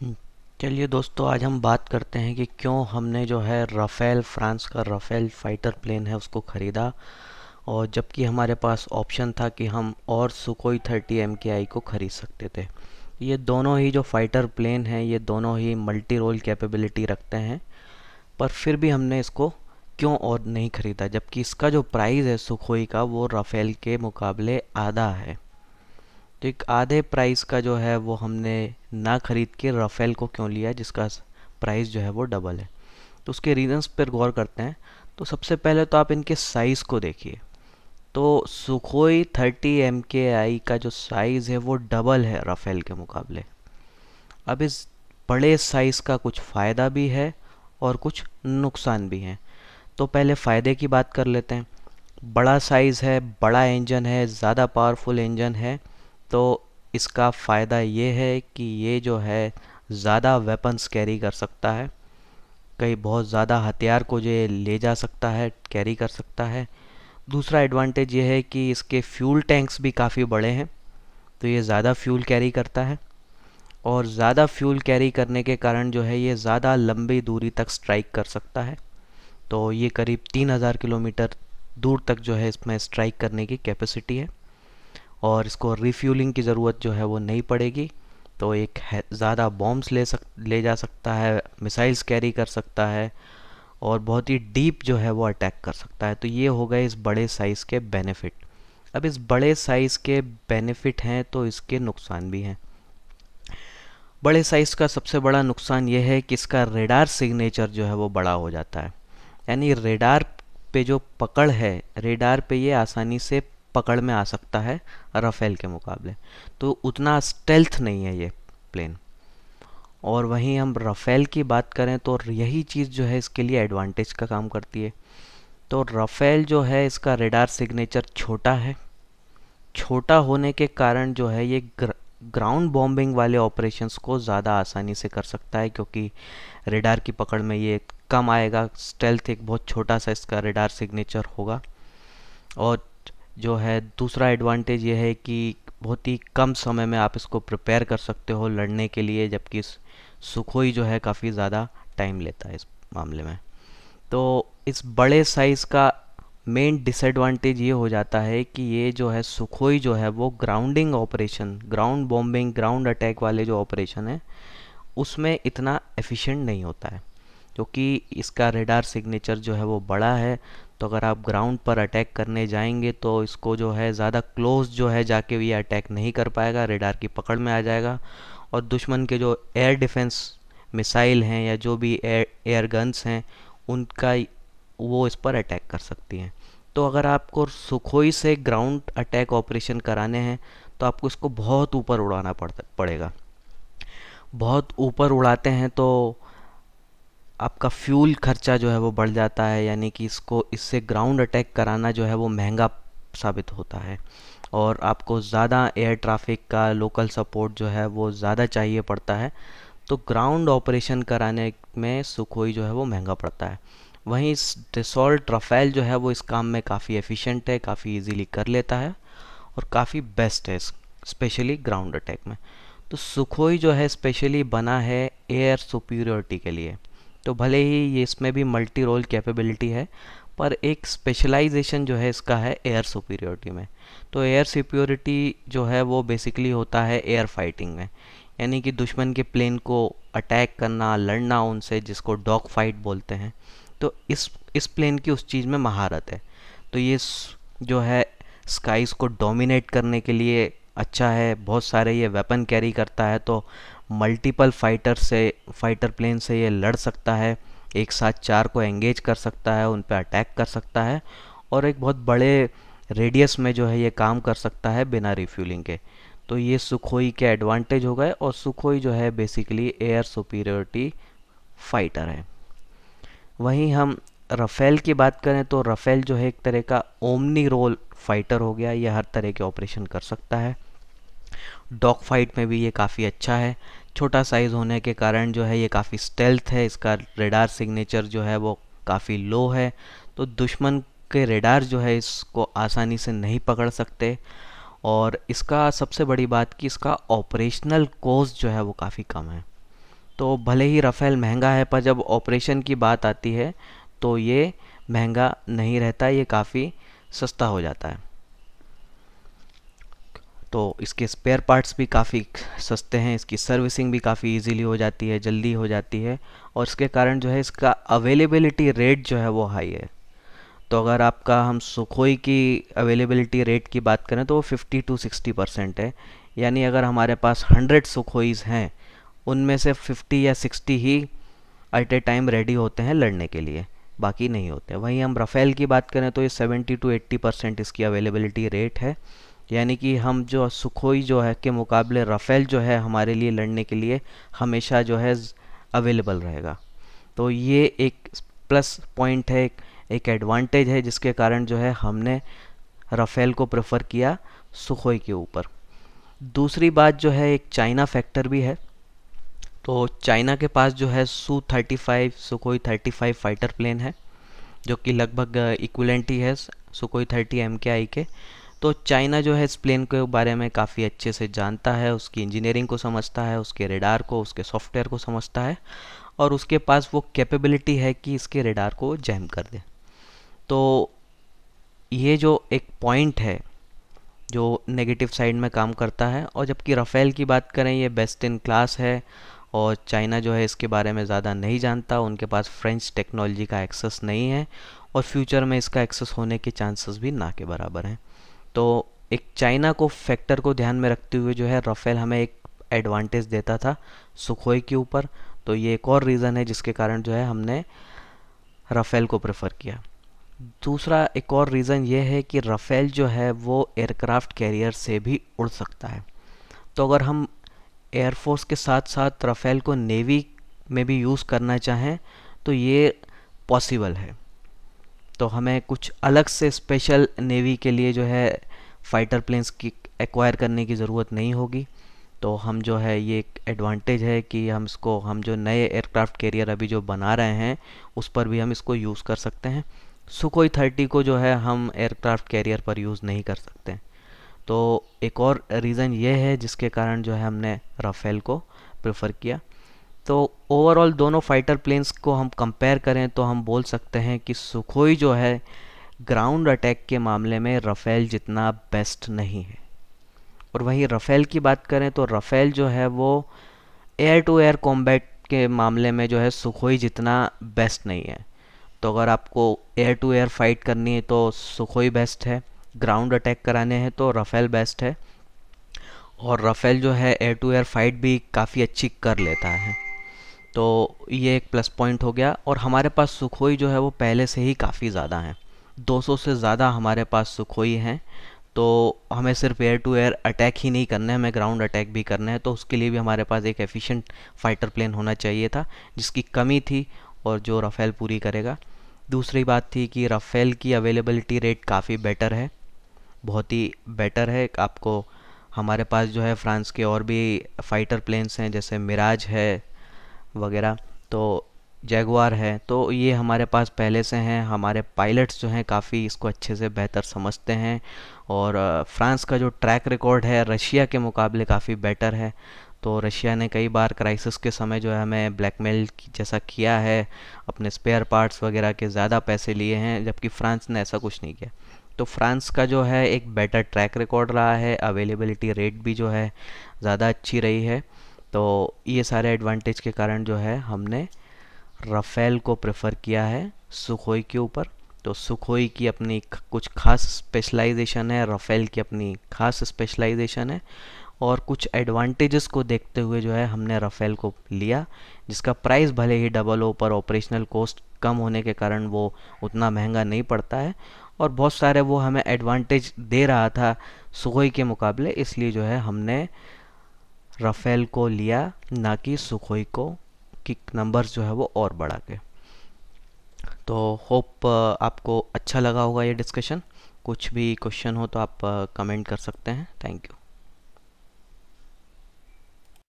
हम्म, चलिए दोस्तों, आज हम बात करते हैं कि क्यों हमने जो है राफेल, फ्रांस का राफेल फाइटर प्लेन है उसको ख़रीदा। और जबकि हमारे पास ऑप्शन था कि हम और सुकोई 30 MKI को ख़रीद सकते थे। ये दोनों ही जो फाइटर प्लेन हैं ये दोनों ही मल्टी रोल कैपेबिलिटी रखते हैं, पर फिर भी हमने इसको क्यों और नहीं ख़रीदा, जबकि इसका जो प्राइस है सुखोई का वो राफेल के मुकाबले आधा है। तो एक आधे प्राइस का जो है वो हमने ना खरीद के राफेल को क्यों लिया जिसका प्राइस जो है वो डबल है। तो उसके रीजंस पर गौर करते हैं। तो सबसे पहले तो आप इनके साइज़ को देखिए। तो सुखोई 30 MKI का जो साइज़ है वो डबल है राफेल के मुकाबले। अब इस बड़े साइज़ का कुछ फ़ायदा भी है और कुछ नुकसान भी हैं। तो पहले फ़ायदे की बात कर लेते हैं। बड़ा साइज़ है, बड़ा इंजन है, ज़्यादा पावरफुल इंजन है। तो इसका फ़ायदा ये है कि ये जो है ज़्यादा वेपन्स कैरी कर सकता है। कई बहुत ज़्यादा हथियार को ये ले जा सकता है, कैरी कर सकता है। दूसरा एडवांटेज ये है कि इसके फ्यूल टैंक्स भी काफ़ी बड़े हैं, तो ये ज़्यादा फ्यूल कैरी करता है। और ज़्यादा फ्यूल कैरी करने के कारण जो है ये ज़्यादा लंबी दूरी तक स्ट्राइक कर सकता है। तो ये करीब 3000 किलोमीटर दूर तक जो है इसमें स्ट्राइक करने की कैपेसिटी है। और इसको रिफ्यूलिंग की ज़रूरत जो है वो नहीं पड़ेगी। तो एक ज़्यादा बॉम्ब्स ले जा सकता है, मिसाइल्स कैरी कर सकता है, और बहुत ही डीप जो है वो अटैक कर सकता है। तो ये हो गए इस बड़े साइज़ के बेनिफिट। अब इस बड़े साइज़ के बेनिफिट हैं तो इसके नुकसान भी हैं। बड़े साइज़ का सबसे बड़ा नुकसान ये है कि इसका रेडार सिग्नेचर जो है वो बड़ा हो जाता है। यानी रेडार पे जो पकड़ है, रेडार पे ये आसानी से पकड़ में आ सकता है राफेल के मुकाबले। तो उतना स्टेल्थ नहीं है ये प्लेन। और वहीं हम राफेल की बात करें तो यही चीज़ जो है इसके लिए एडवांटेज का काम करती है। तो राफेल जो है इसका रेडार सिग्नेचर छोटा है। छोटा होने के कारण जो है ये ग्राउंड बॉम्बिंग वाले ऑपरेशंस को ज़्यादा आसानी से कर सकता है, क्योंकि रेडार की पकड़ में ये कम आएगा। स्टेल्थ एक बहुत छोटा सा इसका रेडार सिग्नेचर होगा। और जो है दूसरा एडवांटेज ये है कि बहुत ही कम समय में आप इसको प्रिपेयर कर सकते हो लड़ने के लिए, जबकि सुखोई जो है काफ़ी ज़्यादा टाइम लेता है इस मामले में। तो इस बड़े साइज़ का मेन डिसएडवांटेज ये हो जाता है कि ये जो है सुखोई जो है वो grounding operation, ground bombing, ground attack वाले जो ऑपरेशन है उसमें इतना एफिशिएंट नहीं होता है, क्योंकि इसका रेडार सिग्नेचर जो है वो बड़ा है। तो अगर आप ग्राउंड पर अटैक करने जाएंगे तो इसको जो है ज़्यादा क्लोज जो है जाके ये अटैक नहीं कर पाएगा, रेडार की पकड़ में आ जाएगा। और दुश्मन के जो एयर डिफेंस मिसाइल हैं या जो भी एयर गन्स हैं उनका वो इस पर अटैक कर सकती हैं। तो अगर आपको सुखोई से ग्राउंड अटैक ऑपरेशन कराने हैं तो आपको इसको बहुत ऊपर उड़ाना पड़ेगा। बहुत ऊपर उड़ाते हैं तो आपका फ्यूल खर्चा जो है वो बढ़ जाता है, यानी कि इससे ग्राउंड अटैक कराना जो है वो महंगा साबित होता है। और आपको ज़्यादा एयर ट्रैफिक का लोकल सपोर्ट जो है वो ज़्यादा चाहिए पड़ता है। तो ग्राउंड ऑपरेशन कराने में सुखोई जो है वो महंगा पड़ता है। वहीं डसॉल्ट राफेल जो है वो इस काम में काफ़ी एफिशिएंट है, काफ़ी इजीली कर लेता है और काफ़ी बेस्ट है स्पेशली ग्राउंड अटैक में। तो सुखोई जो है स्पेशली बना है एयर सुपीरियोरिटी के लिए। तो भले ही ये इसमें भी मल्टी रोल कैपेबिलिटी है, पर एक स्पेशलाइजेशन जो है इसका है एयर सुपीरियोरिटी में। तो एयर सुपीरियोरिटी जो है वो बेसिकली होता है एयर फाइटिंग में, यानी कि दुश्मन के प्लेन को अटैक करना, लड़ना उनसे, जिसको डॉग फाइट बोलते हैं। तो इस प्लेन की उस चीज़ में महारत है। तो ये जो है स्काइस को डोमिनेट करने के लिए अच्छा है। बहुत सारे ये वेपन कैरी करता है, तो मल्टीपल फाइटर प्लेन से ये लड़ सकता है। एक साथ 4 को एंगेज कर सकता है, उन पर अटैक कर सकता है, और एक बहुत बड़े रेडियस में जो है ये काम कर सकता है बिना रिफ्यूलिंग के। तो ये सुखोई के एडवांटेज हो गए। और सुखोई जो है बेसिकली एयर सुपीरियोरिटी फाइटर है। वहीं हम राफेल की बात करें तो राफेल जो है एक तरह का ओमनी रोल फाइटर हो गया। ये हर तरह के ऑपरेशन कर सकता है। डॉग फाइट में भी ये काफ़ी अच्छा है। छोटा साइज़ होने के कारण जो है ये काफ़ी स्टेल्थ है। इसका रेडार सिग्नेचर जो है वो काफ़ी लो है, तो दुश्मन के रेडार जो है इसको आसानी से नहीं पकड़ सकते। और इसका सबसे बड़ी बात कि इसका ऑपरेशनल कॉस्ट जो है वो काफ़ी कम है। तो भले ही राफेल महंगा है, पर जब ऑपरेशन की बात आती है तो ये महंगा नहीं रहता, ये काफ़ी सस्ता हो जाता है। तो इसके स्पेयर पार्ट्स भी काफ़ी सस्ते हैं, इसकी सर्विसिंग भी काफ़ी इजीली हो जाती है, जल्दी हो जाती है, और इसके कारण जो है इसका अवेलेबिलिटी रेट जो है वो हाई है। तो अगर आपका हम सुखोई की अवेलेबिलिटी रेट की बात करें तो वो 50 to 60% है। यानी अगर हमारे पास 100 सुखोईज हैं, उनमें से 50 या 60 ही एट ए टाइम रेडी होते हैं लड़ने के लिए, बाकी नहीं होते। वहीं हम राफेल की बात करें तो ये 70 to 80% इसकी अवेलेबिलिटी रेट है। यानी कि हम जो सुखोई जो है के मुकाबले राफेल जो है हमारे लिए लड़ने के लिए हमेशा जो है अवेलेबल रहेगा। तो ये एक प्लस पॉइंट है, एक एडवांटेज है, जिसके कारण जो है हमने राफेल को प्रेफर किया सुखोई के ऊपर। दूसरी बात जो है, एक चाइना फैक्टर भी है। तो चाइना के पास जो है Su-35 सुखोई 35 फाइटर प्लेन है, जो कि लगभग इक्विवेलेंट ही है सुखोई 30 MKI के। तो चाइना जो है इस प्लेन के बारे में काफ़ी अच्छे से जानता है, उसकी इंजीनियरिंग को समझता है, उसके रेडार को, उसके सॉफ्टवेयर को समझता है, और उसके पास वो कैपेबिलिटी है कि इसके रेडार को जैम कर दे। तो ये जो एक पॉइंट है जो नेगेटिव साइड में काम करता है। और जबकि राफेल की बात करें, ये बेस्ट इन क्लास है, और चाइना जो है इसके बारे में ज़्यादा नहीं जानता, उनके पास फ्रेंच टेक्नोलॉजी का एक्सेस नहीं है, और फ्यूचर में इसका एक्सेस होने के चांसेस भी ना के बराबर हैं। तो एक चाइना को फैक्टर को ध्यान में रखते हुए जो है राफेल हमें एक एडवांटेज देता था सुखोई के ऊपर। तो ये एक और रीज़न है जिसके कारण जो है हमने राफेल को प्रेफर किया। दूसरा एक और रीज़न ये है कि राफेल जो है वो एयरक्राफ्ट कैरियर से भी उड़ सकता है। तो अगर हम एयरफोर्स के साथ साथ राफेल को नेवी में भी यूज़ करना चाहें तो ये पॉसिबल है। तो हमें कुछ अलग से स्पेशल नेवी के लिए जो है फाइटर प्लेन्स की एक्वायर करने की ज़रूरत नहीं होगी। तो हम जो है ये एक एडवांटेज है कि हम जो नए एयरक्राफ्ट कैरियर अभी जो बना रहे हैं उस पर भी हम इसको यूज़ कर सकते हैं। सुखोई 30 को जो है हम एयरक्राफ्ट कैरियर पर यूज़ नहीं कर सकते। तो एक और रीज़न ये है जिसके कारण जो है हमने राफेल को प्रेफर किया। तो ओवरऑल दोनों फाइटर प्लेन्स को हम कंपेयर करें तो हम बोल सकते हैं कि सुखोई जो है ग्राउंड अटैक के मामले में राफेल जितना बेस्ट नहीं है। और वहीं राफेल की बात करें तो राफेल जो है वो एयर टू एयर कॉम्बैट के मामले में जो है सुखोई जितना बेस्ट नहीं है। तो अगर आपको एयर टू एयर फाइट करनी है तो सुखोई बेस्ट है, ग्राउंड अटैक कराने हैं तो राफेल बेस्ट है, और राफेल जो है एयर टू एयर फाइट भी काफ़ी अच्छी कर लेता है। तो ये एक प्लस पॉइंट हो गया। और हमारे पास सुखोई जो है वो पहले से ही काफ़ी ज़्यादा हैं, 200 से ज़्यादा हमारे पास सुखोई हैं। तो हमें सिर्फ एयर टू एयर अटैक ही नहीं करना है, हमें ग्राउंड अटैक भी करना है। तो उसके लिए भी हमारे पास एक एफिशिएंट फाइटर प्लेन होना चाहिए था, जिसकी कमी थी और जो राफेल पूरी करेगा। दूसरी बात थी कि राफेल की अवेलेबिलिटी रेट काफ़ी बेटर है, बहुत ही बेटर है। आपको हमारे पास जो है फ्रांस के और भी फाइटर प्लेन्स हैं, जैसे मिराज है वगैरह, तो जैगुआर है, तो ये हमारे पास पहले से हैं। हमारे पायलट्स जो हैं काफ़ी इसको अच्छे से बेहतर समझते हैं, और फ्रांस का जो ट्रैक रिकॉर्ड है रशिया के मुकाबले काफ़ी बेटर है। तो रशिया ने कई बार क्राइसिस के समय जो है हमें ब्लैकमेल जैसा किया है, अपने स्पेयर पार्ट्स वगैरह के ज़्यादा पैसे लिए हैं, जबकि फ्रांस ने ऐसा कुछ नहीं किया। तो फ्रांस का जो है एक बेटर ट्रैक रिकॉर्ड रहा है, अवेलेबिलिटी रेट भी जो है ज़्यादा अच्छी रही है। तो ये सारे एडवांटेज के कारण जो है हमने राफेल को प्रेफर किया है सुखोई के ऊपर। तो सुखोई की अपनी कुछ खास स्पेशलाइजेशन है, राफेल की अपनी खास स्पेशलाइजेशन है, और कुछ एडवांटेजेस को देखते हुए जो है हमने राफेल को लिया, जिसका प्राइस भले ही डबल हो पर ऑपरेशनल कॉस्ट कम होने के कारण वो उतना महंगा नहीं पड़ता है, और बहुत सारे वो हमें एडवांटेज दे रहा था सुखोई के मुकाबले, इसलिए जो है हमने राफेल को लिया, ना कि सुखोई को कि नंबर्स जो है वो और बढ़ा के। तो होप आपको अच्छा लगा होगा ये डिस्कशन। कुछ भी क्वेश्चन हो तो आप कमेंट कर सकते हैं। Thank you.